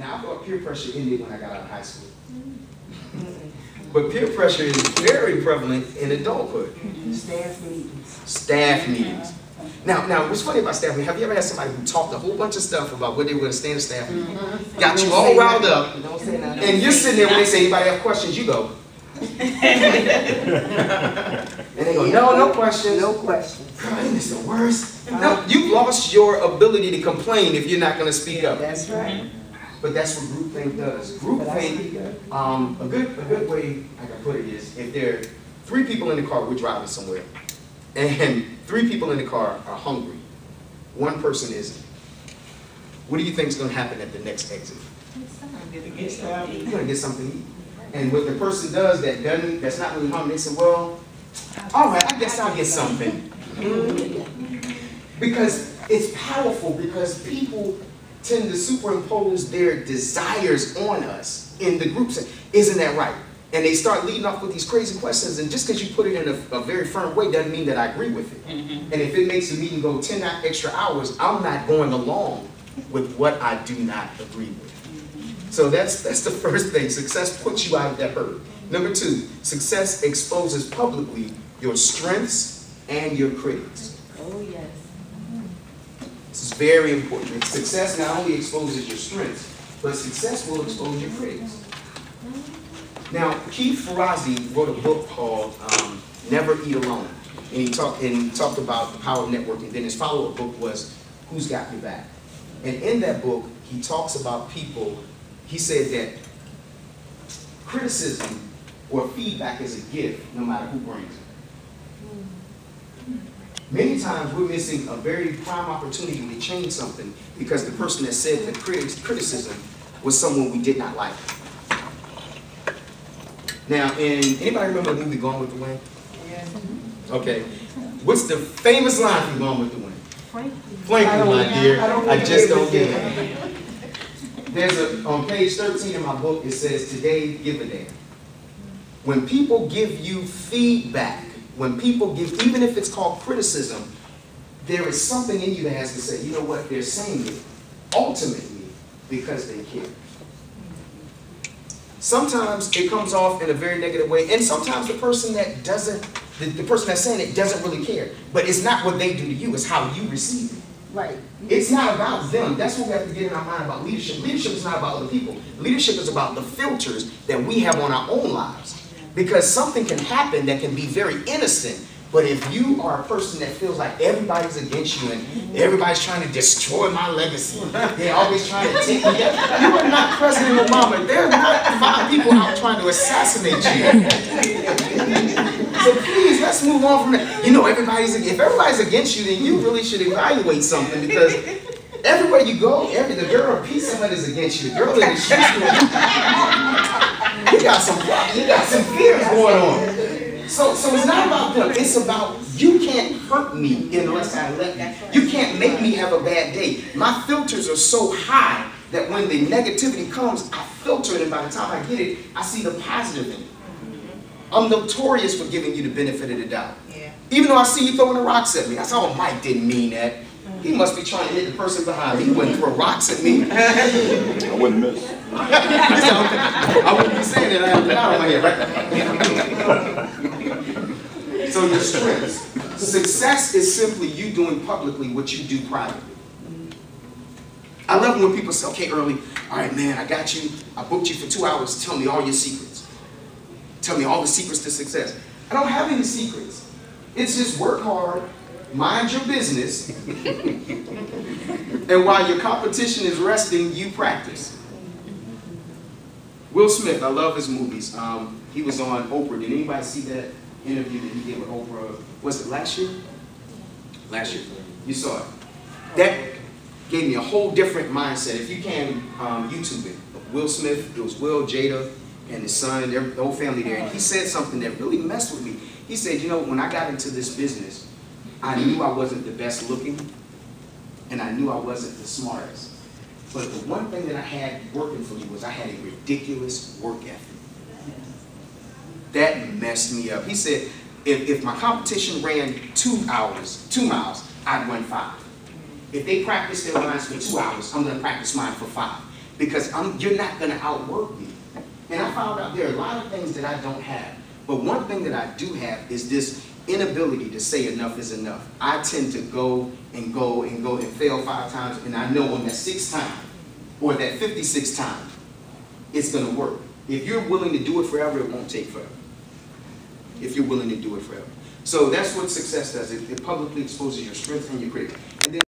Now, I thought peer pressure ended when I got out of high school. But peer pressure is very prevalent in adulthood. Staff meetings. Staff meetings. Now, what's funny about staff meetings, have you ever had somebody who talked a whole bunch of stuff about what they were going to stand in staff meeting? Got you all riled up, and you're sitting there when they say, anybody have questions, you go. And they go, no questions. No questions. God, isn't this the worst? No, you've lost your ability to complain if you're not going to speak up. That's right. But that's what groupthink does. Groupthink, a good way I can put it is, if there are 3 people in the car, we're driving somewhere, and 3 people in the car are hungry. 1 person isn't. What do you think is going to happen at the next exit? You're going to get something to eat. And what the person does that's not really hungry, they say, well, all right, I guess I'll get something. Because it's powerful, because people tend to superimpose their desires on us in the group. Say, isn't that right? And they start leading off with these crazy questions, and just because you put it in a very firm way doesn't mean that I agree with it. And if it makes the meeting go 10 extra hours, I'm not going along with what I do not agree with. So that's the first thing. Success puts you out of that herd. Number 2, success exposes publicly your strengths and your critics. Oh, yes. This is very important. Success not only exposes your strengths, but success will expose your critics. Now, Keith Ferrazzi wrote a book called Never Eat Alone. And he talked about the power of networking. Then his follow-up book was Who's Got Your Back? And in that book, he talks about people. He said that criticism or feedback is a gift, no matter who brings it. Many times we're missing a very prime opportunity to change something because the person that said the criticism was someone we did not like. Now, anybody remember the movie Gone with the Wind? Yeah. Okay. What's the famous line from Gone with the Wind? Frankly, my dear, I just don't get it. There's on page 13 of my book, it says, today, give a damn. When people give you feedback, when people give, even if it's called criticism, there is something in you that has to say, you know what, they're saying it ultimately because they care. Sometimes it comes off in a very negative way, and sometimes the person that doesn't, the person that's saying it doesn't really care. But it's not what they do to you, it's how you receive it. Right. It's not about them. That's what we have to get in our mind about leadership. Leadership is not about other people. Leadership is about the filters that we have on our own lives. Because something can happen that can be very innocent, but if you are a person that feels like everybody's against you and everybody's trying to destroy my legacy, they're always trying to take me down. You are not President Obama. There are not 5 people out trying to assassinate you. So please, let's move on from that. You know, if everybody's against you, then you really should evaluate something, because everywhere you go, the girl in Peace Summit is against you. The girl in the shoe store, you got some fears going on. So it's not about them. It's about you can't hurt me unless I let you. You can't make me have a bad day. My filters are so high that when the negativity comes, I filter it, and by the time I get it, I see the positive in it. I'm notorious for giving you the benefit of the doubt. Yeah. Even though I see you throwing the rocks at me. I said, oh, Mike didn't mean that. He must be trying to hit the person behind me. He wouldn't throw rocks at me. I wouldn't miss. I wouldn't be saying that. I have the out of my head, right? So your strengths. Success is simply you doing publicly what you do privately. I love when people say, okay, Early, all right, man, I got you. I booked you for 2 hours. Tell me all your secrets. Tell me all the secrets to success. I don't have any secrets. It's just work hard, mind your business, and while your competition is resting, you practice. Will Smith, I love his movies. He was on Oprah. Did anybody see that interview that he did with Oprah? Was it last year? Last year. You saw it. That gave me a whole different mindset. If you can, YouTube it. Will Smith, it was Will, Jada, and his son, the whole family there. And he said something that really messed with me. He said, you know, when I got into this business, I knew I wasn't the best looking, and I knew I wasn't the smartest. But the one thing that I had working for me was I had a ridiculous work ethic. That messed me up. He said, if my competition ran 2 miles, I'd run 5. If they practice their lines for 2 hours, I'm going to practice mine for 5. because you're not going to outwork me. And I found out there are a lot of things that I don't have. But one thing that I do have is this inability to say enough is enough. I tend to go and go and go and fail 5 times, and I know on that 6th time or that 56th time, it's going to work. If you're willing to do it forever, it won't take forever. If you're willing to do it forever. So that's what success does. It publicly exposes your strengths and your criticism.